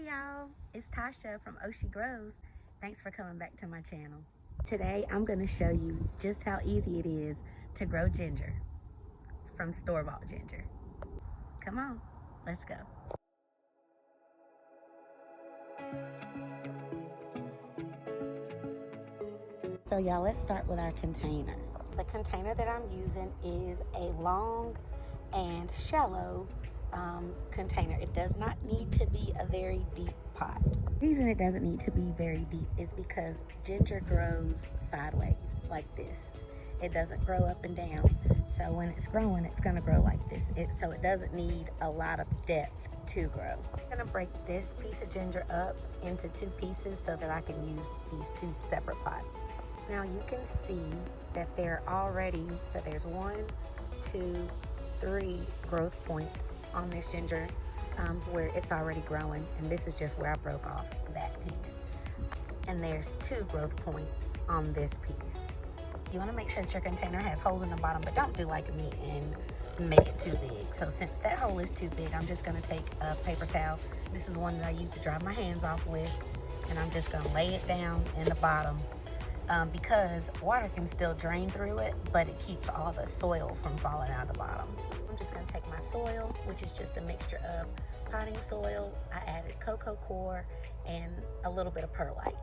y'all, it's Tasha from Oh She Grows. Thanks for coming back to my channel. Today I'm going to show you just how easy it is to grow ginger from store-bought ginger. Come on, let's go. So y'all, let's start with our container. The container that I'm using is a long and shallow container. It does not need to be a very deep pot. The reason it doesn't need to be very deep is because ginger grows sideways like this. It doesn't grow up and down. So when it's growing, it's gonna grow like this. So it doesn't need a lot of depth to grow. I'm gonna break this piece of ginger up into 2 pieces so that I can use these 2 separate pots. Now you can see that they're already, so there's 1, 2, 3 growth points on this ginger where it's already growing, and this is just where I broke off that piece. And there's 2 growth points on this piece. You want to make sure that your container has holes in the bottom, but don't do like me and make it too big. So since that hole is too big, I'm just going to take a paper towel. This is one that I use to dry my hands off with, and I'm just going to lay it down in the bottom because water can still drain through it, but it keeps all the soil from falling out of the bottom. I'm just going to take my soil, which is just a mixture of potting soil. I added cocoa coir and a little bit of perlite.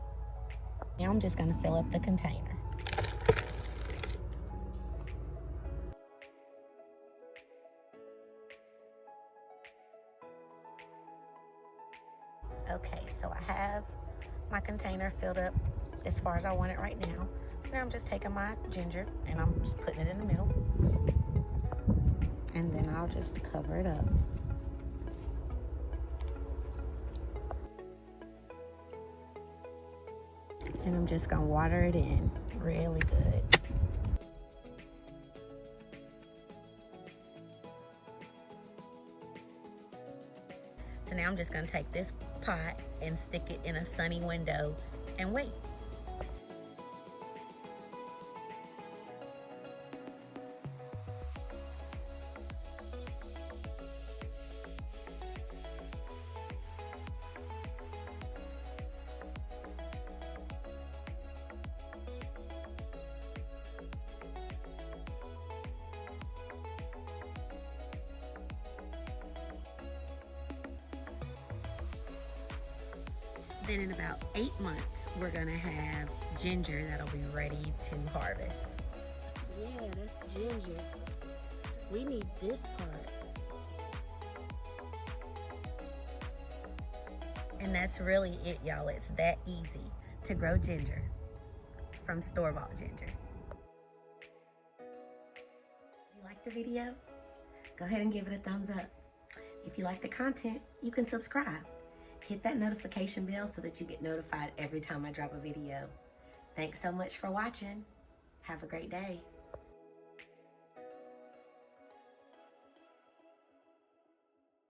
Now I'm just going to fill up the container. Okay, so I have my container filled up as far as I want it right now. So now I'm just taking my ginger and I'm just putting it in the middle. And then I'll just cover it up. And I'm just gonna water it in really good. So now I'm just gonna take this pot and stick it in a sunny window and wait. Then in about 8 months, we're gonna have ginger that'll be ready to harvest. Yeah, that's ginger. We need this part. And that's really it, y'all. It's that easy to grow ginger from store-bought ginger. If you like the video, go ahead and give it a thumbs up. If you like the content, you can subscribe. Hit that notification bell so that you get notified every time I drop a video. Thanks so much for watching. Have a great day.